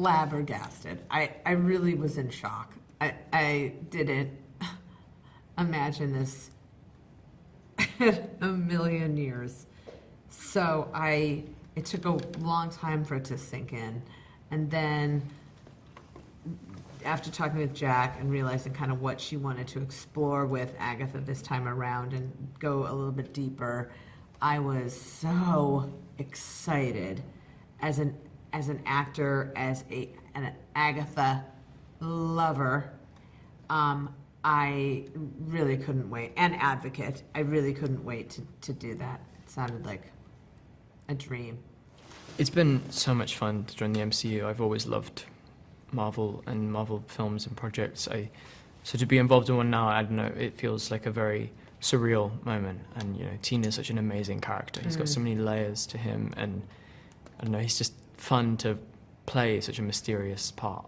flabbergasted. I really was in shock. I didn't imagine this in a million years. So it took a long time for it to sink in. And then after talking with Jac and realizing kind of what she wanted to explore with Agatha this time around and go a little bit deeper, I was so excited as an actor, as an Agatha lover. I really couldn't wait, and advocate. I really couldn't wait to do that. It sounded like a dream. It's been so much fun to join the MCU. I've always loved Marvel and Marvel films and projects. So to be involved in one now, I don't know, it feels like a very surreal moment. And you know, Tina's such an amazing character. He's got so many layers to him, and I don't know, he's just fun to play such a mysterious part.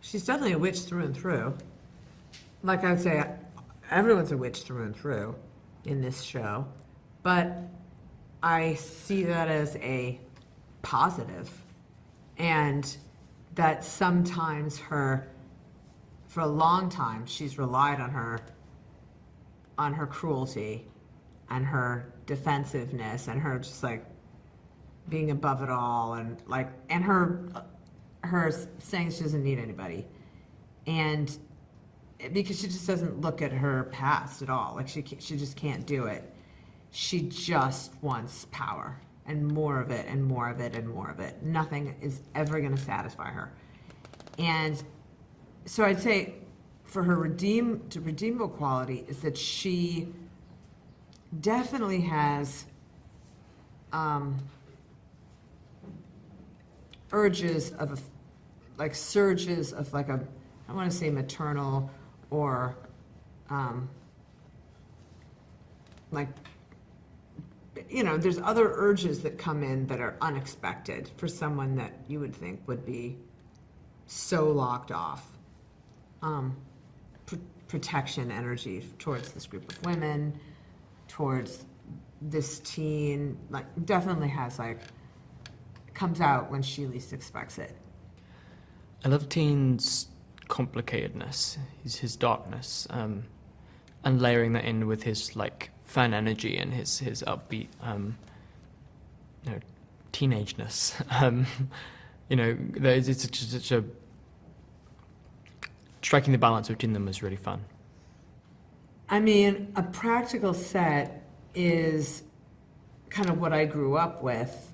She's definitely a witch through and through. Like I would say, everyone's a witch through and through in this show, but I see that as a positive, and that sometimes for a long time, she's relied on her cruelty and her defensiveness and her just like being above it all, and like, and her saying she doesn't need anybody, and because she just doesn't look at her past at all, like she just can't do it. She just wants power and more of it and more of it and more of it. Nothing is ever going to satisfy her. And so I'd say for her redeemable quality is that she definitely has urges of like surges of like a, I want to say maternal or like, you know, there's other urges that come in that are unexpected for someone that you would think would be so locked off. Protection energy towards this group of women, towards this teen, like definitely has like, comes out when she least expects it. I love Teen's complicatedness, his darkness, and layering that in with his like fun energy and his upbeat, you know, teenageness. You know, it's such a striking the balance between them was really fun. I mean, a practical set is kind of what I grew up with,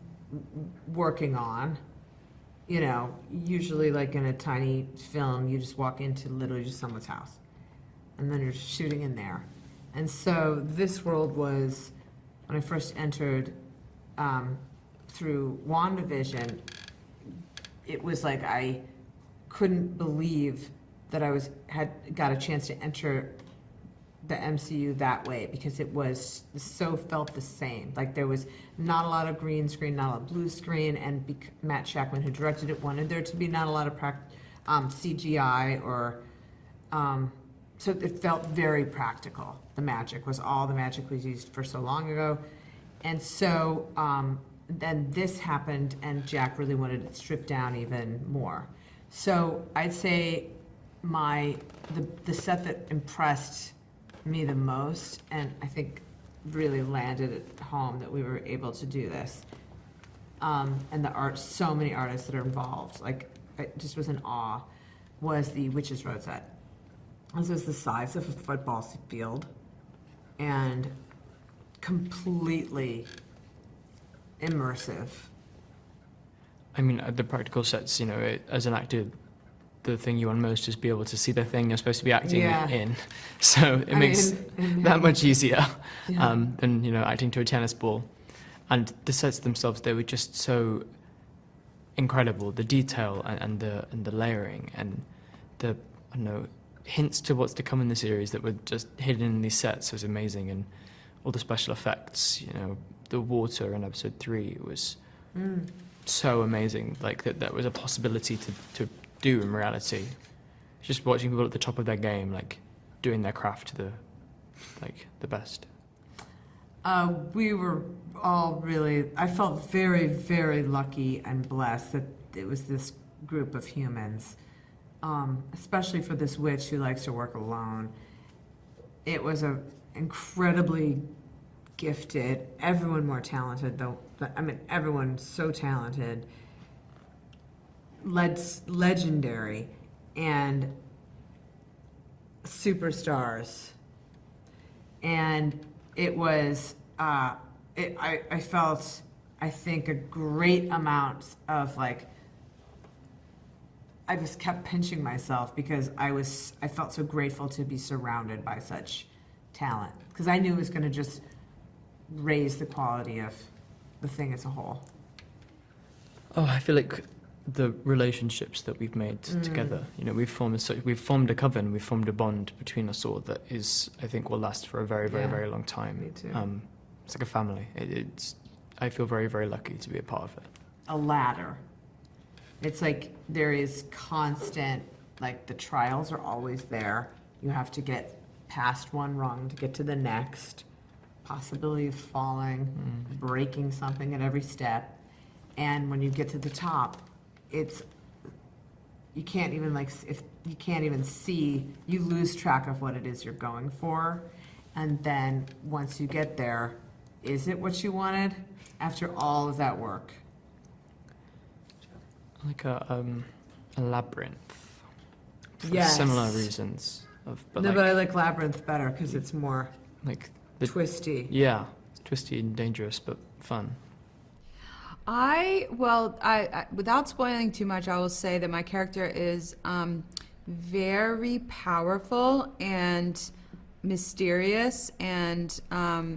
working on. You know, usually like in a tiny film, you just walk into literally just someone's house, and then you're shooting in there. And so this world was, when I first entered through WandaVision, it was like I couldn't believe that I had got a chance to enter the MCU that way, because it was so felt the same. Like there was not a lot of green screen, not a lot of blue screen, and Matt Shakman, who directed it, wanted there to be not a lot of CGI or, so it felt very practical. The magic was used for so long ago. And so then this happened, and Jac really wanted it stripped down even more. So I'd say the set that impressed me the most, and I think really landed at home that we were able to do this, and the art, so many artists that are involved, like I just was in awe, was the Witches Road set. This was the size of a football field and completely immersive. I mean, the practical sets, you know, as an actor, the thing you want most is be able to see the thing you're supposed to be acting in. So it makes that much easier than, you know, acting to a tennis ball. And the sets themselves, they were just so incredible. The detail and the layering and the, I don't know, hints to what's to come in the series that were just hidden in these sets was amazing. And all the special effects, you know, the water in episode 3 was so amazing. Like that was a possibility to do in reality. Just watching people at the top of their game, like doing their craft to the best. We were all really, I felt very, very lucky and blessed that it was this group of humans, especially for this witch who likes to work alone. It was a incredibly gifted, everyone more talented though. I mean, everyone so talented, legendary, and superstars. And it was, I felt, I think, a great amount of like, I just kept pinching myself because I felt so grateful to be surrounded by such talent, because I knew it was going to just raise the quality of the thing as a whole. Oh, I feel like the relationships that we've made together, you know, we've formed a coven, we've formed a bond between us all that is, I think, will last for a very, very, very long time. Me too. It's like a family. I feel very, very lucky to be a part of it. A ladder. It's like there is constant, like the trials are always there. You have to get past one rung to get to the next. Possibility of falling, breaking something at every step. And when you get to the top, you can't even you can't even see, you lose track of what it is you're going for. And then once you get there, is it what you wanted after all of that work? Like a labyrinth. For Yes. similar reasons. But I like Labyrinth better because it's more like twisty. Yeah, it's twisty and dangerous, but fun. I without spoiling too much, I will say that my character is very powerful and mysterious and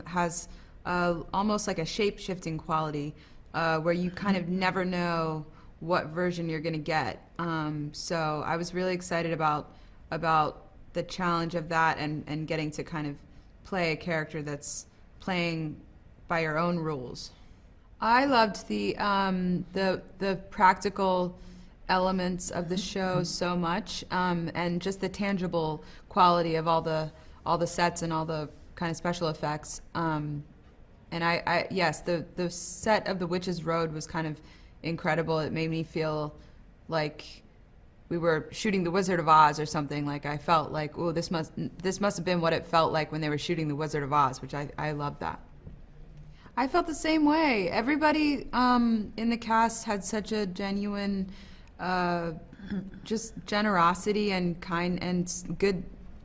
has almost like a shape-shifting quality where you kind of never know what version you're going to get. So I was really excited about the challenge of that and getting to kind of play a character that's playing by your own rules. I loved the practical elements of the show so much, and just the tangible quality of all the sets and all the kind of special effects. And yes, the set of the Witch's Road was kind of incredible. It made me feel like we were shooting The Wizard of Oz or something. Like I felt like, oh, this must have been what it felt like when they were shooting The Wizard of Oz, which I loved that. I felt the same way. Everybody in the cast had such a genuine, just generosity and kind and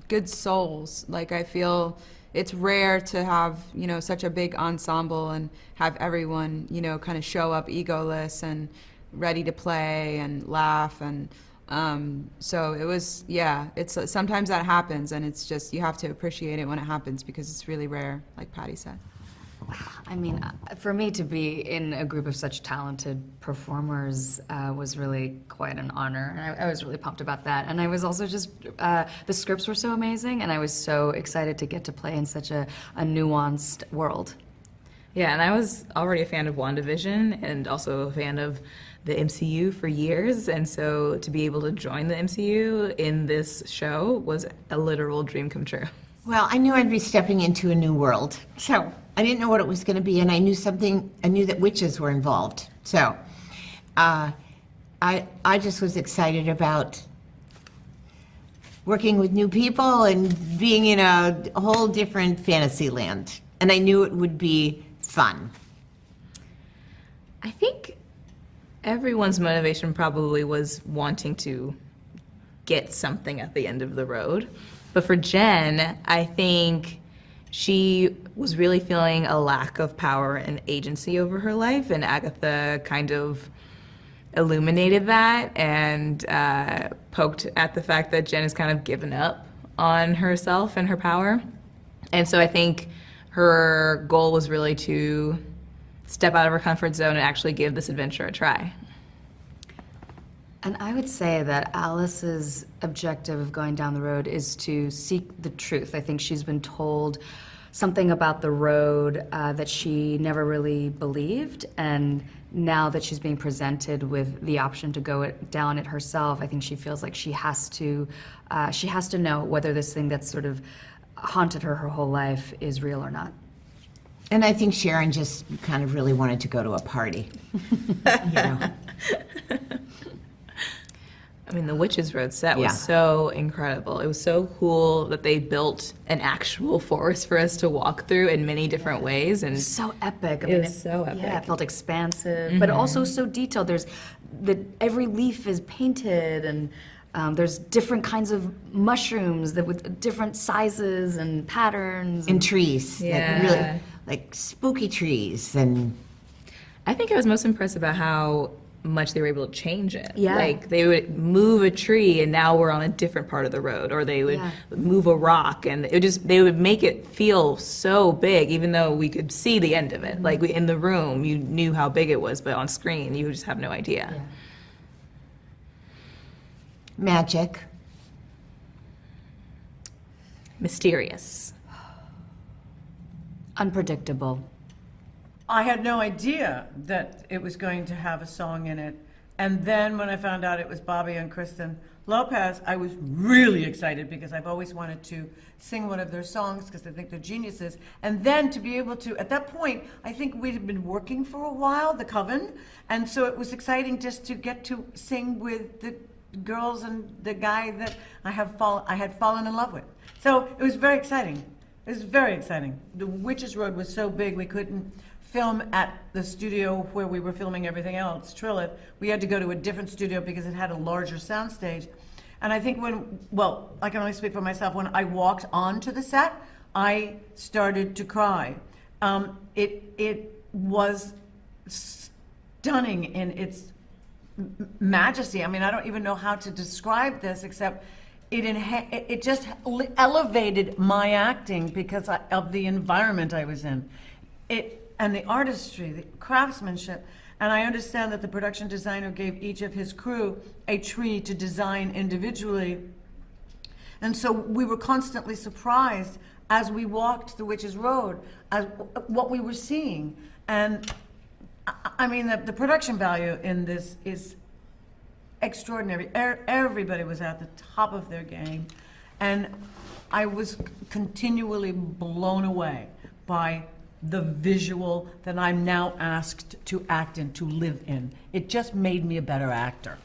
good souls. Like I feel it's rare to have, you know, such a big ensemble and have everyone, you know, kind of show up egoless and ready to play and laugh. And so it was, yeah, it's sometimes that happens, and it's just, you have to appreciate it when it happens because it's really rare, like Patti said. I mean, for me to be in a group of such talented performers was really quite an honor. And I was really pumped about that. And I was also just, the scripts were so amazing, and I was so excited to get to play in such a nuanced world. Yeah, and I was already a fan of WandaVision and also a fan of the MCU for years. And so to be able to join the MCU in this show was a literal dream come true. Well, I knew I'd be stepping into a new world, so I didn't know what it was going to be, and I knew that witches were involved. So I just was excited about working with new people and being in a whole different fantasy land, and I knew it would be fun. I think everyone's motivation probably was wanting to get something at the end of the road. But for Jen, I think she was really feeling a lack of power and agency over her life, and Agatha kind of illuminated that and poked at the fact that Jen has kind of given up on herself and her power. And so I think her goal was really to step out of her comfort zone and actually give this adventure a try. And I would say that Alice's objective of going down the road is to seek the truth. I think she's been told something about the road that she never really believed, and now that she's being presented with the option to go down it herself, I think she feels like she has to know whether this thing that's sort of haunted her whole life is real or not. And I think Sharon just kind of really wanted to go to a party. You know? I mean, the Witches Road set Yeah. was so incredible. It was so cool that they built an actual forest for us to walk through in many different ways. And So epic. It was so Yeah, epic. it felt expansive, but also so detailed. Every leaf is painted, and there's different kinds of mushrooms that with different sizes and patterns. And trees, Yeah. like really, like spooky trees, and I think I was most impressed about how much they were able to change it. Yeah. Like they would move a tree and now we're on a different part of the road, or they would Yeah. move a rock and they would make it feel so big, even though we could see the end of it. Like in the room, you knew how big it was, but on screen, you just have no idea. Yeah. magic. Mysterious. Unpredictable. I had no idea that it was going to have a song in it. And then when I found out it was Bobby and Kristen Lopez, I was really excited because I've always wanted to sing one of their songs because I think they're geniuses. And then to be able to, at that point, I think we'd been working for a while, the Coven. And so it was exciting just to get to sing with the girls and the guy that I had fallen in love with. So it was very exciting. It was very exciting. The Witches Road was so big we couldn't film at the studio where we were filming everything else, Trilith. We had to go to a different studio because it had a larger soundstage. And I think I can only speak for myself, when I walked onto the set, I started to cry. It was stunning in its majesty. I mean, I don't even know how to describe this except it just elevated my acting because of the environment I was in. And the artistry, the craftsmanship. And I understand that the production designer gave each of his crew a tree to design individually. And so we were constantly surprised as we walked the Witches Road at what we were seeing. And I mean, the production value in this is extraordinary. Everybody was at the top of their game. And I was continually blown away by the visual that I'm now asked to act in, to live in. It just made me a better actor.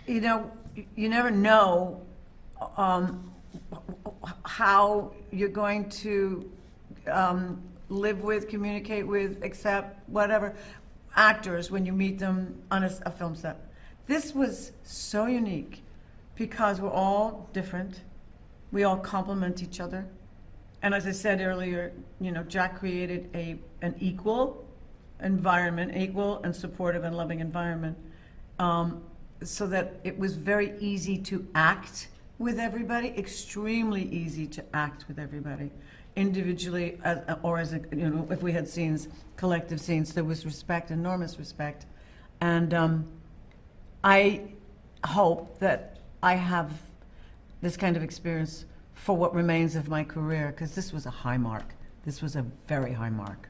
You know, you never know how you're going to live with, communicate with, accept, whatever, actors when you meet them on a film set. This was so unique because we're all different. We all complement each other. And as I said earlier, you know, Jac created an equal environment, equal and supportive and loving environment, so that it was very easy to act with everybody, extremely easy to act with everybody, individually or as if we had scenes, collective scenes, there was respect, enormous respect. And I hope that I have this kind of experience for what remains of my career, because this was a high mark. This was a very high mark.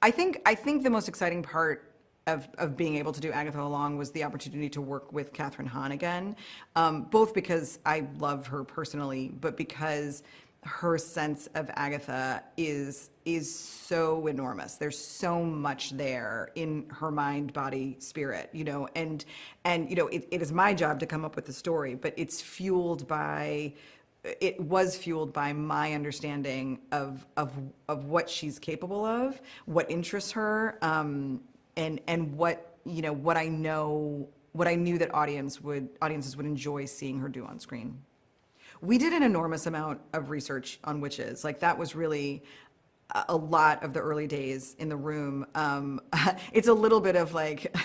I think the most exciting part of being able to do Agatha All Along was the opportunity to work with Kathryn Hahn again, both because I love her personally, but because her sense of Agatha is so enormous. There's so much there in her mind, body, spirit, you know, and you know, it is my job to come up with the story, but it was fueled by my understanding of what she's capable of, what interests her, and what, you know, what I knew that audiences would enjoy seeing her do on screen. We did an enormous amount of research on witches. Like, that was really a lot of the early days in the room. It's a little bit of like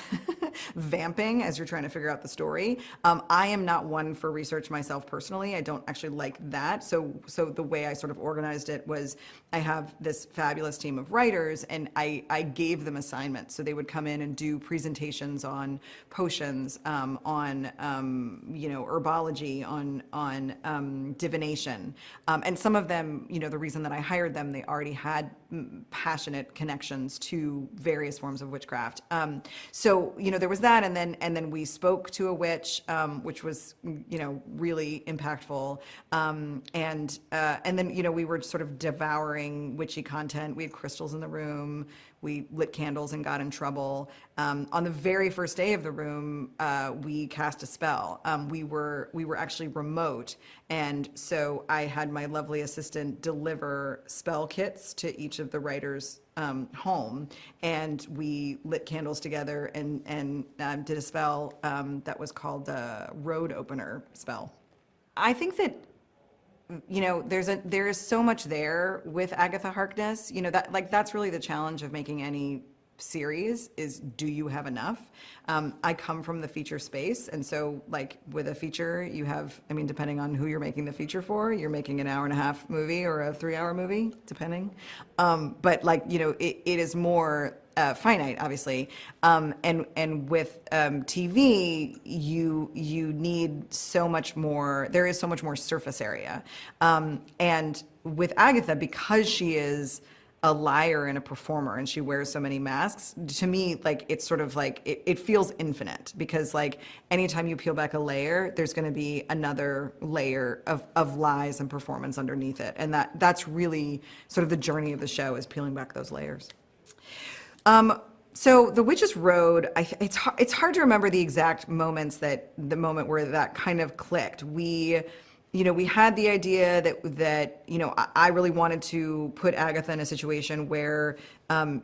vamping as you're trying to figure out the story. I am not one for research myself personally. I don't actually like that. So the way I sort of organized it was, I have this fabulous team of writers, and I gave them assignments. So they would come in and do presentations on potions, on you know, herbology, on divination, and some of them, you know, the reason that I hired them, they already had passionate connections to various forms of witchcraft. So, you know, there was that, and then we spoke to a witch, which was, you know, really impactful. And then, you know, we were sort of devouring witchy content. We had crystals in the room. we lit candles and got in trouble. On the very first day of the room, we cast a spell. We were actually remote, and so I had my lovely assistant deliver spell kits to each of the writers' home, and we lit candles together and did a spell that was called the Road Opener spell. I think that, you know, there is so much there with Agatha Harkness. You know, that's really the challenge of making any series is, do you have enough? I come from the feature space, and so like with a feature, you have, I mean, depending on who you're making the feature for, you're making an 1.5-hour movie or a 3-hour movie, depending. But like, you know, it is more finite, obviously. And with TV, you need so much more, there is so much more surface area. And with Agatha, because she is a liar and a performer and she wears so many masks, to me, like, it's sort of like, it feels infinite, because like anytime you peel back a layer, there's going to be another layer of lies and performance underneath it. And that's really sort of the journey of the show, is peeling back those layers. So The Witch's Road, it's hard to remember the exact moments, the moment where that kind of clicked. We had the idea that I really wanted to put Agatha in a situation where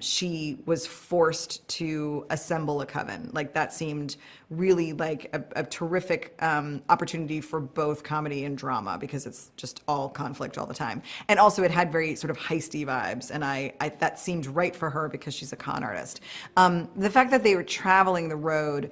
she was forced to assemble a coven. Like, that seemed really like a terrific opportunity for both comedy and drama, because it's just all conflict all the time. And also it had very sort of heisty vibes, and I that seemed right for her because she's a con artist. The fact that they were traveling the road,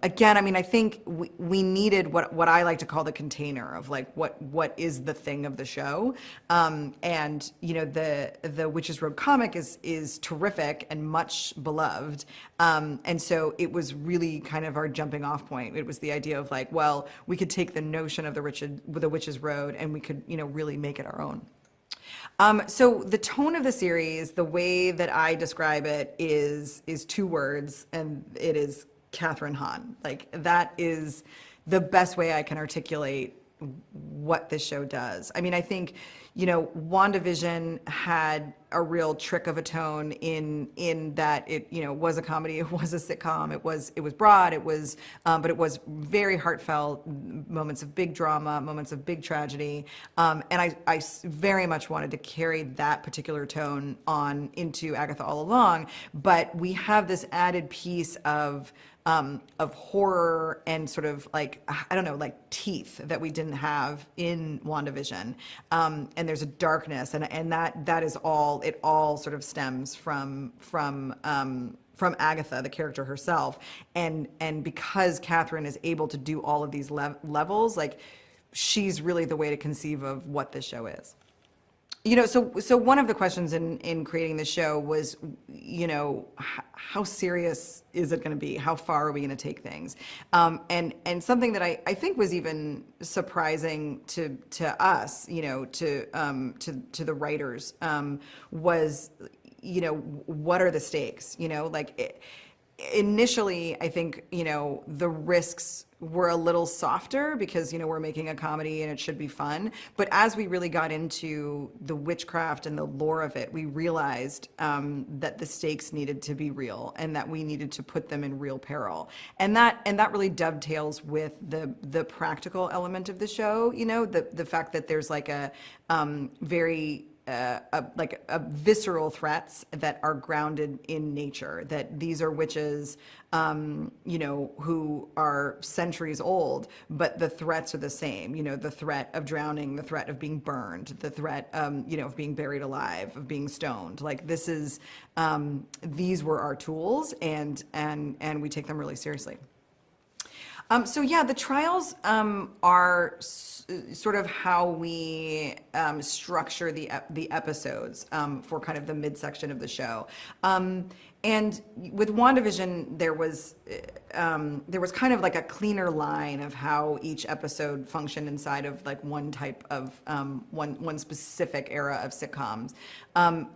again, I mean, I think we needed what I like to call the container of like what is the thing of the show, and the Witch's Road comic is terrific and much beloved, and so it was really kind of our jumping off point. It was the idea of like, well, we could take the notion of the Witch's Road and we could really make it our own. So the tone of the series, the way that I describe it is 2 words, and it is Kathryn Hahn. Like, that is the best way I can articulate what this show does. I mean, I think, WandaVision had a real trick of a tone in that it, was a comedy, it was a sitcom, it was broad, but it was very heartfelt, moments of big drama, moments of big tragedy, and I very much wanted to carry that particular tone on into Agatha All Along, but we have this added piece of horror and sort of like, I don't know, like teeth that we didn't have in WandaVision. And there's a darkness, and that is all, it all sort of stems from Agatha, the character herself. And because Kathryn is able to do all of these levels, like, she's really the way to conceive of what this show is. So one of the questions in creating the show was, how serious is it going to be? How far are we going to take things? And something that I think was even surprising to us, to the writers, was, what are the stakes? Initially, I think, the risks were a little softer because, we're making a comedy and it should be fun. But as we really got into the witchcraft and the lore of it, we realized that the stakes needed to be real and that we needed to put them in real peril. And that really dovetails with the practical element of the show, the fact that there's like a very visceral threats that are grounded in nature, that these are witches, who are centuries old, but the threats are the same, the threat of drowning, the threat of being burned, the threat, of being buried alive, of being stoned. Like, this is, these were our tools, and we take them really seriously. So yeah, the trials are sort of how we structure the episodes for kind of the midsection of the show. And with WandaVision, there was kind of like a cleaner line of how each episode functioned inside of like one type of one specific era of sitcoms.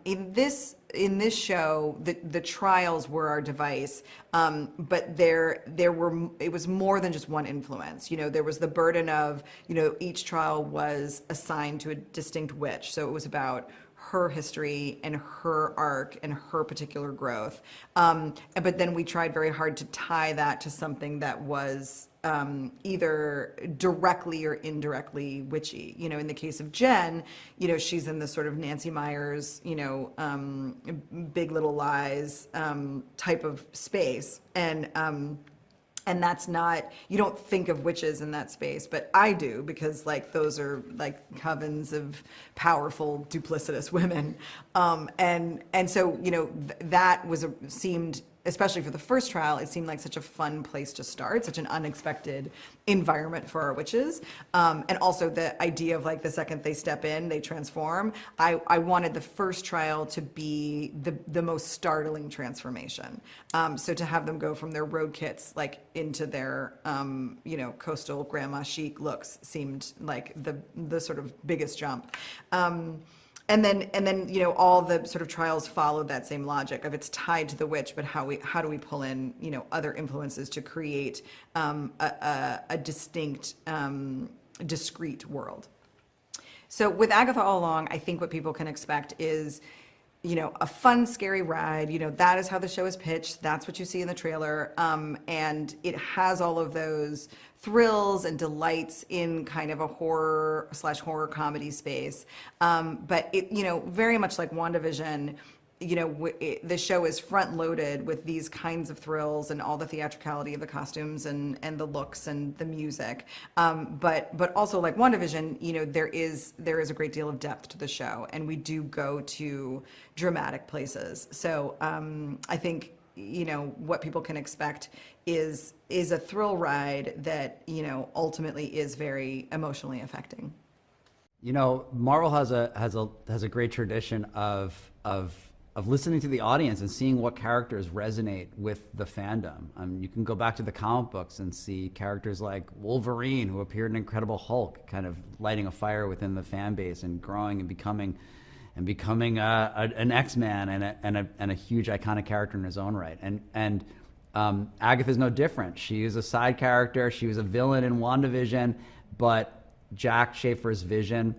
In this show, the trials were our device, but it was more than just one influence. There was the burden of, each trial was assigned to a distinct witch. So it was about her history and her arc and her particular growth. But then we tried very hard to tie that to something that was either directly or indirectly witchy. You know, in the case of Jen, you know, she's in this sort of Nancy Meyers, you know, Big Little Lies type of space. And that's not, you don't think of witches in that space, but I do, because like those are like covens of powerful, duplicitous women. And so, you know, that was seemed, especially for the first trial, it seemed like such a fun place to start, such an unexpected environment for our witches. And also the idea of like the second they step in, they transform. I wanted the first trial to be the most startling transformation. So to have them go from their road kits like into their, you know, coastal grandma chic looks seemed like the sort of biggest jump. And then, you know, all the sort of trials followed that same logic of it's tied to the witch, but how do we pull in, you know, other influences to create a distinct, discrete world. So with Agatha All Along, I think what people can expect is, you know, a fun, scary ride. You know, that is how the show is pitched. That's what you see in the trailer. And it has all of those thrills and delights in kind of a horror/horror comedy space. But it, you know, very much like WandaVision, you know, the show is front loaded with these kinds of thrills and all the theatricality of the costumes and the looks and the music. But also like WandaVision, you know, there is a great deal of depth to the show, and we do go to dramatic places. So I think, you know, what people can expect is a thrill ride that, you know, ultimately is very emotionally affecting. You know, Marvel has a great tradition of listening to the audience and seeing what characters resonate with the fandom. You can go back to the comic books and see characters like Wolverine, who appeared in Incredible Hulk, kind of lighting a fire within the fan base and growing and becoming an X-Man and a huge iconic character in his own right. And Agatha's no different. She is a side character. She was a villain in WandaVision, but Jac Schaeffer's vision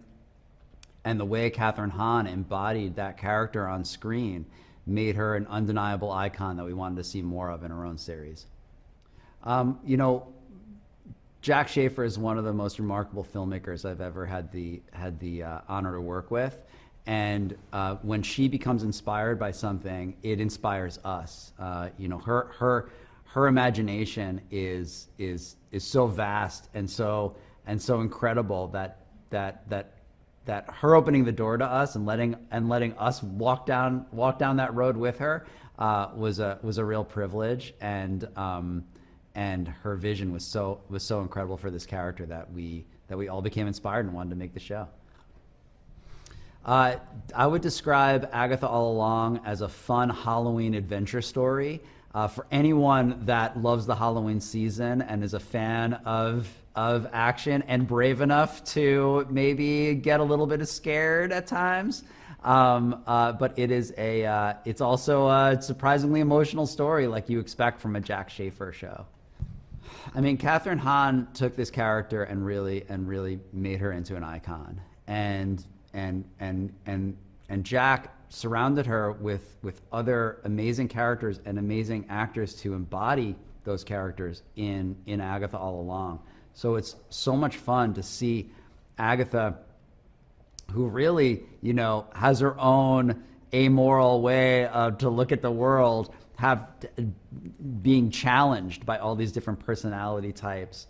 and the way Kathryn Hahn embodied that character on screen made her an undeniable icon that we wanted to see more of in her own series. You know, Jac Schaeffer is one of the most remarkable filmmakers I've ever had the honor to work with. And when she becomes inspired by something, it inspires us. You know, her imagination is so vast and so incredible that her opening the door to us and letting us walk down that road with her was a real privilege. And her vision was so incredible for this character that we all became inspired and wanted to make the show. I would describe Agatha All Along as a fun Halloween adventure story for anyone that loves the Halloween season and is a fan of action and brave enough to maybe get a little bit scared at times. But it's also a surprisingly emotional story like you expect from a Jac Schaeffer show. I mean, Kathryn Hahn took this character and really made her into an icon. And Jac surrounded her with other amazing characters and amazing actors to embody those characters in Agatha All Along. So it's so much fun to see Agatha, who really, you know, has her own amoral way to look at the world, being challenged by all these different personality types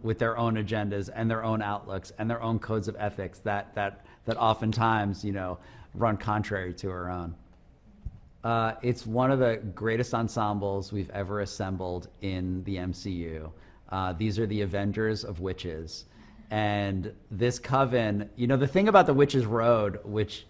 with their own agendas and their own outlooks and their own codes of ethics that oftentimes, you know, run contrary to her own. It's one of the greatest ensembles we've ever assembled in the MCU. These are the Avengers of witches. And this coven, you know, the thing about the Witch's Road, which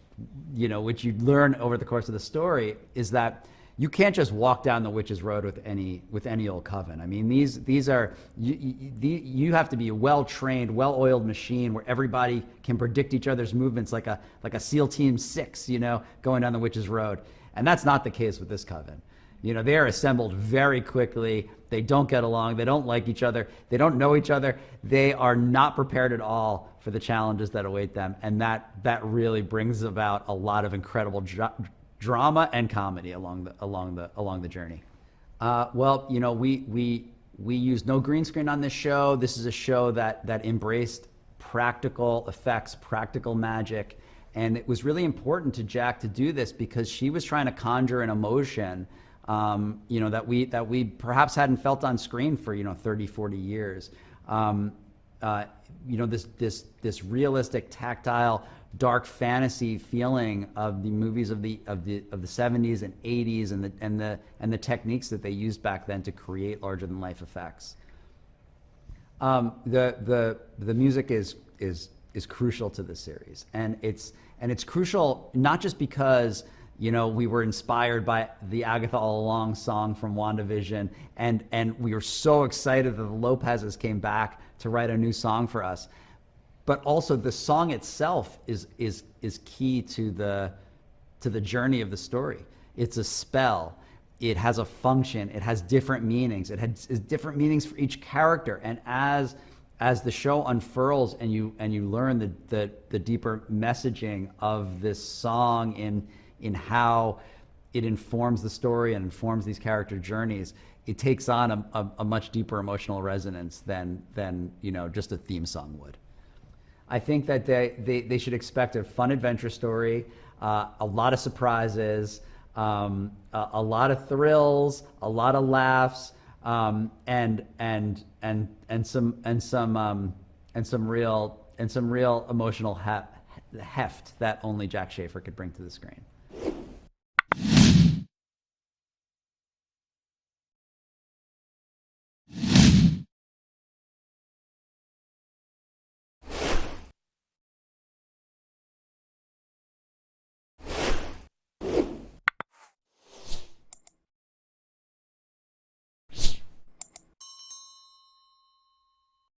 you learn over the course of the story, is that you can't just walk down the Witch's Road with any old coven. I mean, these are, you have to be a well-trained, well-oiled machine where everybody can predict each other's movements like a SEAL Team 6, you know, going down the Witch's Road. And that's not the case with this coven. You know, they are assembled very quickly. They don't get along. They don't like each other. They don't know each other. They are not prepared at all for the challenges that await them. And that really brings about a lot of incredible drama and comedy along the journey. Well, you know, we used no green screen on this show. This is a show that embraced practical effects, practical magic. And it was really important to Jac to do this because she was trying to conjure an emotion, you know, that we perhaps hadn't felt on screen for, 30, 40 years. You know, this realistic, tactile, dark fantasy feeling of the movies of the 70s and 80s and the techniques that they used back then to create larger than life effects. The music is crucial to the series, and it's crucial not just because we were inspired by the Agatha All Along song from WandaVision, and we were so excited that the Lopez's came back to write a new song for us, but also the song itself is key to the journey of the story. It's a spell. It has a function. It has different meanings. It has different meanings for each character. And as the show unfurls and you learn the deeper messaging of this song in how it informs the story and informs these character journeys, it takes on a much deeper emotional resonance than just a theme song would. I think that they should expect a fun adventure story, a lot of surprises, a lot of thrills, a lot of laughs, and some real emotional heft that only Jac Schaeffer could bring to the screen.